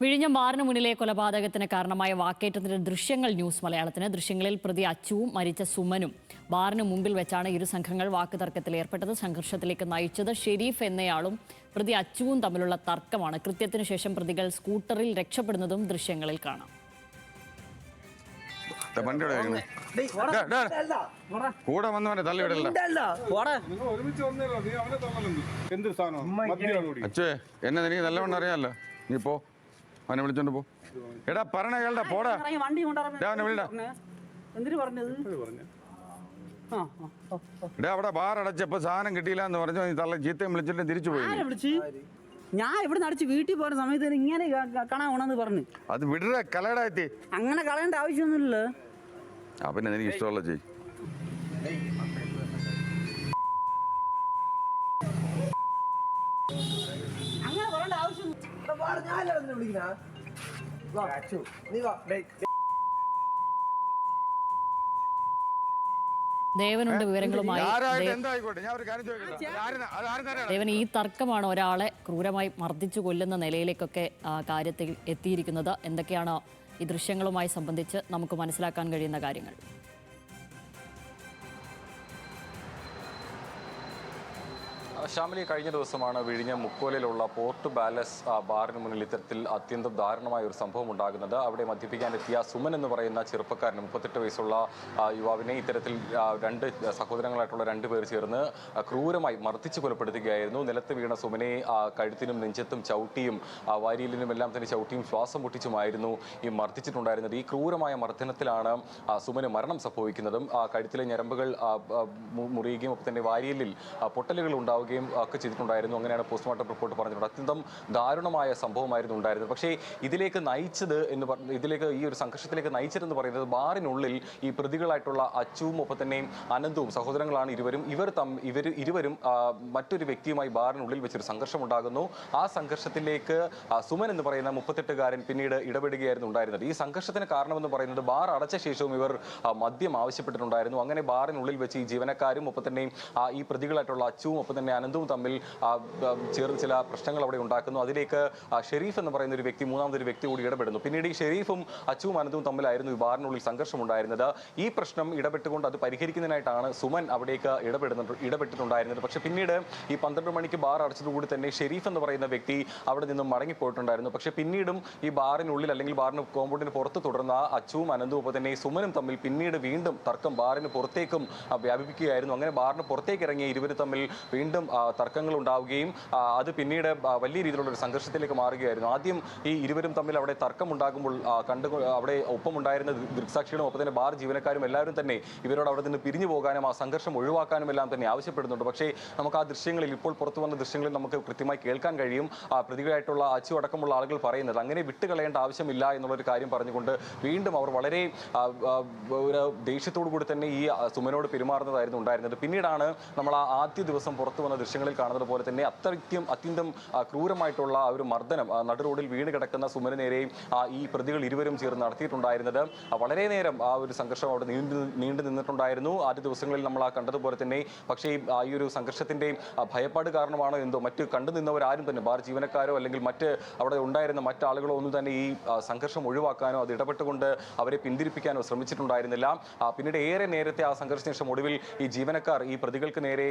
വിഴിഞ്ഞം ബാറിന് മുന്നിലെ കൊലപാതകത്തിന് കാരണമായ വാക്കേറ്റത്തിന്റെ ദൃശ്യങ്ങൾ ന്യൂസ് മലയാളത്തിന്. ദൃശ്യങ്ങളിൽ പ്രതി അച്ചുവും മരിച്ച സുമനും ബാറിന് മുമ്പിൽ വെച്ചാണ് ഇരു സംഘങ്ങൾ വാക്കുതർക്കത്തിൽ ഏർപ്പെട്ടത്. സംഘർഷത്തിലേക്ക് നയിച്ചത് ഷെരീഫ് എന്നയാളും പ്രതി അച്ചുവും തമ്മിലുള്ള തർക്കമാണ്. കൃത്യത്തിനു ശേഷം പ്രതികൾ സ്കൂട്ടറിൽ രക്ഷപ്പെടുന്നതും ദൃശ്യങ്ങളിൽ കാണാം. കൂടെ വന്നവനെ തള്ളിവിടല്ല. അച്ഛേ എന്നെ എനിക്ക് നല്ലവണ്ണം അറിയാമല്ലോ. നീ പോ, അവനെ വിളിച്ചോണ്ട് പോ. എടാ പറഞ്ഞ കേൾടാ, പോടാ. അവനെ വിളിടാ. എടാ അവിടെ ബാർ അടച്ചപ്പോ സാധനം കിട്ടിയില്ല എന്ന് പറഞ്ഞു. നീ തള്ള ചീത്തയും വിളിച്ചിട്ട് തിരിച്ചു പോയി. ഞാൻ ഇവിടെ അടിച്ച് വീട്ടിൽ പോകുന്ന സമയത്ത് ഇങ്ങനെ കാണാൻ പോണെന്ന് പറഞ്ഞു. അത് വിടറ കലടാ എത്തി. അങ്ങനെ കളയേണ്ട ആവശ്യമൊന്നുമില്ലല്ലോ. പിന്നെ എനിക്ക് ഇഷ്ടമുള്ള ചെയ്. ദേവനുണ്ട് വിവരങ്ങളുമായി. ദേവൻ, ഈ തർക്കമാണ് ഒരാളെ ക്രൂരമായി മർദ്ദിച്ചു കൊല്ലുന്ന നിലയിലേക്കൊക്കെ കാര്യത്തിൽ എത്തിയിരിക്കുന്നത്. എന്തൊക്കെയാണ് ഈ ദൃശ്യങ്ങളുമായി സംബന്ധിച്ച് നമുക്ക് മനസ്സിലാക്കാൻ കഴിയുന്ന കാര്യങ്ങൾ? ശ്യാമിലി, കഴിഞ്ഞ ദിവസമാണ് വിഴിഞ്ഞം മുക്കോലയിലുള്ള പോർട്ട് പാലസ് ബാറിന് മുന്നിൽ ഇത്തരത്തിൽ അത്യന്തം ദാരുണമായ ഒരു സംഭവം ഉണ്ടാകുന്നത്. അവിടെ മദ്യപിക്കാനെത്തിയ സുമൻ എന്ന് പറയുന്ന ചെറുപ്പക്കാരൻ, 38 വയസ്സുള്ള യുവാവിനെ ഇത്തരത്തിൽ രണ്ട് സഹോദരങ്ങളായിട്ടുള്ള 2 പേർ ചേർന്ന് ക്രൂരമായി മർദ്ദിച്ച് കൊലപ്പെടുത്തുകയായിരുന്നു. നിലത്ത് വീണ സുമനെ കഴുത്തിനും നെഞ്ചത്തും ചവിട്ടിയും വാരിയിലിനും എല്ലാം തന്നെ ചവിട്ടിയും ശ്വാസം മുട്ടിച്ചുമായിരുന്നു ഈ മർദ്ദിച്ചിട്ടുണ്ടായിരുന്നത്. ഈ ക്രൂരമായ മർദ്ദനത്തിലാണ് സുമന് മരണം സംഭവിക്കുന്നതും കഴുത്തിലെ ഞരമ്പുകൾ മുറിയുകയും ഒപ്പം തന്നെ വാരിയലിൽ പൊട്ടലുകൾ ഉണ്ടാവുകയും ഒക്കെ ചെയ്തിട്ടുണ്ടായിരുന്നു. അങ്ങനെയാണ് പോസ്റ്റ്മോർട്ടം റിപ്പോർട്ട് പറഞ്ഞിട്ടുണ്ട്. അത്യന്തം ദാരുണമായ സംഭവമായിരുന്നു ഉണ്ടായിരുന്നത്. പക്ഷേ ഇതിലേക്ക് നയിച്ചത് ഇതിലേക്ക് ഈ ഒരു സംഘർഷത്തിലേക്ക് നയിച്ചതെന്ന് പറയുന്നത് ബാറിനുള്ളിൽ ഈ പ്രതികളായിട്ടുള്ള അച്ചുവും ഒപ്പം തന്നെ അനന്തവും സഹോദരങ്ങളാണ് ഇരുവരും. ഇവർ ഇരുവരും മറ്റൊരു വ്യക്തിയുമായി ബാറിനുള്ളിൽ വെച്ചൊരു സംഘർഷം ഉണ്ടാകുന്നു. ആ സംഘർഷത്തിലേക്ക് സുമൻ എന്ന് പറയുന്ന 38-കാരൻ പിന്നീട് ഇടപെടുകയായിരുന്നു ഉണ്ടായിരുന്നത്. ഈ സംഘർഷത്തിന് കാരണമെന്ന് പറയുന്നത് ബാർ അടച്ച ശേഷവും ഇവർ മദ്യം ആവശ്യപ്പെട്ടിട്ടുണ്ടായിരുന്നു. അങ്ങനെ ബാറിനുള്ളിൽ വെച്ച് ഈ ജീവനക്കാരും ഒപ്പം തന്നെ ഈ പ്രതികളായിട്ടുള്ള അച്ചുവും ഒപ്പം തന്നെ അനന്തവും തമ്മിൽ ചേർന്ന് ചില പ്രശ്നങ്ങൾ അവിടെ ഉണ്ടാക്കുന്നു. അതിലേക്ക് ഷെരീഫ് എന്ന് പറയുന്ന ഒരു വ്യക്തി, മൂന്നാമതൊരു വ്യക്തി കൂടി ഇടപെടുന്നു. പിന്നീട് ഈ ഷെരീഫും അച്ചുവും അനന്തവും തമ്മിലായിരുന്നു ഈ ബാറിനുള്ളിൽ സംഘർഷം ഉണ്ടായിരുന്നത്. ഈ പ്രശ്നം ഇടപെട്ടുകൊണ്ട് അത് പരിഹരിക്കുന്നതിനായിട്ടാണ് സുമൻ അവിടേക്ക് ഇടപെട്ടിട്ടുണ്ടായിരുന്നത്. പക്ഷേ പിന്നീട് ഈ 12 മണിക്ക് ബാർ അടച്ചതുകൂടി തന്നെ ഷെരീഫ് എന്ന് പറയുന്ന വ്യക്തി അവിടെ നിന്നും മടങ്ങിപ്പോയിട്ടുണ്ടായിരുന്നു. പക്ഷേ പിന്നീടും ഈ ബാറിനുള്ളിൽ അല്ലെങ്കിൽ ബാറിന് കോമ്പൗണ്ടിന് പുറത്ത് തുടർന്ന അച്ചുവും അനന്തവും ഒപ്പം തന്നെ സുമനും തമ്മിൽ പിന്നീട് വീണ്ടും തർക്കം ബാറിന് പുറത്തേക്കും വ്യാപിപ്പിക്കുകയായിരുന്നു. അങ്ങനെ ബാറിന് പുറത്തേക്ക് ഇറങ്ങിയ ഇരുവരും തമ്മിൽ വീണ്ടും തർക്കങ്ങൾ ഉണ്ടാവുകയും അത് പിന്നീട് വലിയ രീതിയിലുള്ള ഒരു സംഘർഷത്തിലേക്ക് മാറുകയായിരുന്നു. ആദ്യം ഈ ഇരുവരും തമ്മിൽ അവിടെ തർക്കമുണ്ടാകുമ്പോൾ അവിടെ ഒപ്പമുണ്ടായിരുന്ന ദൃക്സാക്ഷികളും ഒപ്പം തന്നെ ബാർ ജീവനക്കാരും എല്ലാവരും തന്നെ ഇവരോട് അവിടെ നിന്ന് പിരിഞ്ഞു പോകാനും ആ സംഘർഷം ഒഴിവാക്കാനും എല്ലാം തന്നെ ആവശ്യപ്പെടുന്നുണ്ട്. പക്ഷേ നമുക്ക് ആ ദൃശ്യങ്ങളിൽ, ഇപ്പോൾ പുറത്തു വന്ന ദൃശ്യങ്ങളിൽ നമുക്ക് കൃത്യമായി കേൾക്കാൻ കഴിയും പ്രതികളായിട്ടുള്ള അച്ചു അടക്കമുള്ള ആളുകൾ പറയുന്നത് അങ്ങനെ വിട്ടുകളയേണ്ട ആവശ്യമില്ല എന്നുള്ളൊരു കാര്യം പറഞ്ഞുകൊണ്ട് വീണ്ടും അവർ വളരെ ഒരു ദേഷ്യത്തോടു കൂടി തന്നെ ഈ സുമനോട് പെരുമാറുന്നതായിരുന്നു ഉണ്ടായിരുന്നത്. പിന്നീടാണ് നമ്മൾ ആ ആദ്യ ദിവസം പുറത്തു വന്ന ദൃശ്യങ്ങളിൽ കാണുന്നത് പോലെ തന്നെ അത്യന്തം ക്രൂരമായിട്ടുള്ള ഒരു മർദ്ദനം നടു റോഡിൽ വീണ് കിടക്കുന്ന സുമന് നേരെയും ഈ പ്രതികൾ ഇരുവരും ചേർന്ന് നടത്തിയിട്ടുണ്ടായിരുന്നത്. വളരെ നേരം ആ ഒരു സംഘർഷം അവിടെ നീണ്ടു നിന്നിട്ടുണ്ടായിരുന്നു ആദ്യ ദിവസങ്ങളിൽ നമ്മൾ കണ്ടതുപോലെ തന്നെ. പക്ഷേ ഈ ഒരു സംഘർഷത്തിന്റെ ഭയപ്പാട് കാരണമാണോ എന്തോ മറ്റ് കണ്ടു നിന്നവരാരും തന്നെ ബാർ ജീവനക്കാരോ അല്ലെങ്കിൽ മറ്റ് അവിടെ ഉണ്ടായിരുന്ന മറ്റാളുകളോ ഒന്നും തന്നെ ഈ സംഘർഷം ഒഴിവാക്കാനോ അത് ഇടപെട്ടുകൊണ്ട് അവരെ പിന്തിരിപ്പിക്കാനോ ശ്രമിച്ചിട്ടുണ്ടായിരുന്നില്ല. പിന്നീട് ഏറെ നേരത്തെ ആ സംഘർഷത്തിന് ശേഷം ഒടുവിൽ ഈ ജീവനക്കാർ ഈ പ്രതികൾക്ക് നേരെ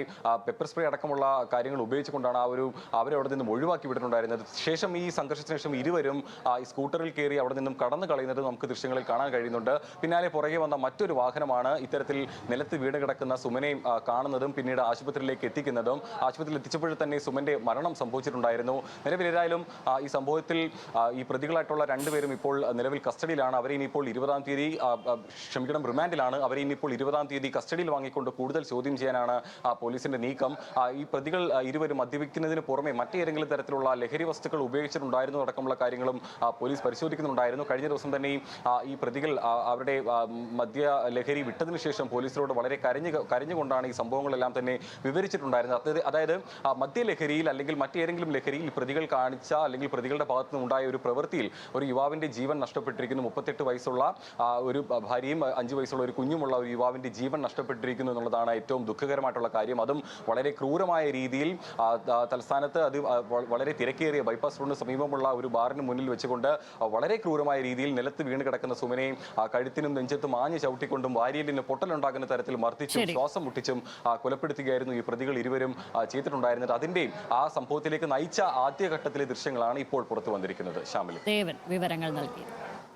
പെപ്പർ സ്പ്രേ അടക്കമുള്ള കാര്യങ്ങൾ ഉപയോഗിച്ചുകൊണ്ടാണ് അവരെ അവിടെ നിന്നും ഒഴിവാക്കി വിട്ടിട്ടുണ്ടായിരുന്നത്. ശേഷം ഈ സംഘർഷത്തിന് ശേഷം ഇരുവരും ഈ സ്കൂട്ടറിൽ കയറി അവിടെ നിന്നും കടന്നു കളയുന്നത് നമുക്ക് ദൃശ്യങ്ങളിൽ കാണാൻ കഴിയുന്നുണ്ട്. പിന്നാലെ പുറകെ വന്ന മറ്റൊരു വാഹനമാണ് ഇത്തരത്തിൽ നിലത്ത് വീണ് കിടക്കുന്ന സുമനെയും കാണുന്നതും പിന്നീട് ആശുപത്രിയിലേക്ക് എത്തിക്കുന്നതും. ആശുപത്രിയിൽ എത്തിച്ചപ്പോൾ തന്നെ സുമന്റെ മരണം സംഭവിച്ചിട്ടുണ്ടായിരുന്നു. നിലവിൽ ഏതായാലും ഈ സംഭവത്തിൽ ഈ പ്രതികളായിട്ടുള്ള 2 പേരും ഇപ്പോൾ നിലവിൽ കസ്റ്റഡിയിലാണ്. അവരെ ഇനിയിപ്പോൾ 20-ാം തീയതി റിമാൻഡിലാണ്. അവരെ ഇനിയിപ്പോൾ 20-ാം തീയതി കസ്റ്റഡിയിൽ വാങ്ങിക്കൊണ്ട് കൂടുതൽ ചോദ്യം ചെയ്യാനാണ് പോലീസിന്റെ നീക്കം. ഈ പ്രതികൾ ഇരുവരും മദ്യപിക്കുന്നതിന് പുറമെ മറ്റേതെങ്കിലും തരത്തിലുള്ള ലഹരി വസ്തുക്കൾ ഉപയോഗിച്ചിട്ടുണ്ടായിരുന്നു അടക്കമുള്ള കാര്യങ്ങളും പോലീസ് പരിശോധിക്കുന്നുണ്ടായിരുന്നു. കഴിഞ്ഞ ദിവസം തന്നെ ഈ പ്രതികൾ അവരുടെ മദ്യ ലഹരി വിട്ടതിനു ശേഷം പോലീസിനോട് വളരെ കരഞ്ഞുകൊണ്ടാണ് ഈ സംഭവങ്ങളെല്ലാം തന്നെ വിവരിച്ചിട്ടുണ്ടായിരുന്നത്. അതായത് മദ്യലഹരിയിൽ അല്ലെങ്കിൽ മറ്റേതെങ്കിലും ലഹരിയിൽ പ്രതികൾ കാണിച്ച അല്ലെങ്കിൽ പ്രതികളുടെ ഭാഗത്തു നിന്നുണ്ടായ ഒരു പ്രവൃത്തിയിൽ ഒരു യുവാവിന്റെ ജീവൻ നഷ്ടപ്പെട്ടിരിക്കുന്നു. 38 വയസ്സുള്ള ഒരു ഭാര്യയും 5 വയസ്സുള്ള ഒരു കുഞ്ഞുമുള്ള ഒരു യുവാവിന്റെ ജീവൻ നഷ്ടപ്പെട്ടിരിക്കുന്നു എന്നുള്ളതാണ് ഏറ്റവും ദുഃഖകരമായിട്ടുള്ള കാര്യം. അതും വളരെ ക്രൂരമായി ക്രൂരമായ രീതിയിൽ തലസ്ഥാനത്ത് വളരെ തിരക്കേറിയ ബൈപ്പാസ് റോഡിന് സമീപമുള്ള ഒരു ബാറിന് മുന്നിൽ വെച്ചുകൊണ്ട് വളരെ ക്രൂരമായ രീതിയിൽ നിലത്ത് വീണ് കിടക്കുന്ന സുമനെയും കഴുത്തിനും നെഞ്ചത്തും ആഞ്ഞു ചവിട്ടിക്കൊണ്ടും വാരിയലിന് പൊട്ടലുണ്ടാകുന്ന തരത്തിൽ മർദ്ദിച്ചും ശ്വാസം മുട്ടിച്ചും കൊലപ്പെടുത്തുകയായിരുന്നു ഈ പ്രതികൾ ഇരുവരും ചെയ്തിട്ടുണ്ടായിരുന്നത്. അതിന്റെയും ആ സംഭവത്തിലേക്ക് നയിച്ച ആദ്യഘട്ടത്തിലെ ദൃശ്യങ്ങളാണ് ഇപ്പോൾ പുറത്തു വന്നിരിക്കുന്നത്. ശ്യാമിലി, വിവരങ്ങൾ നൽകി.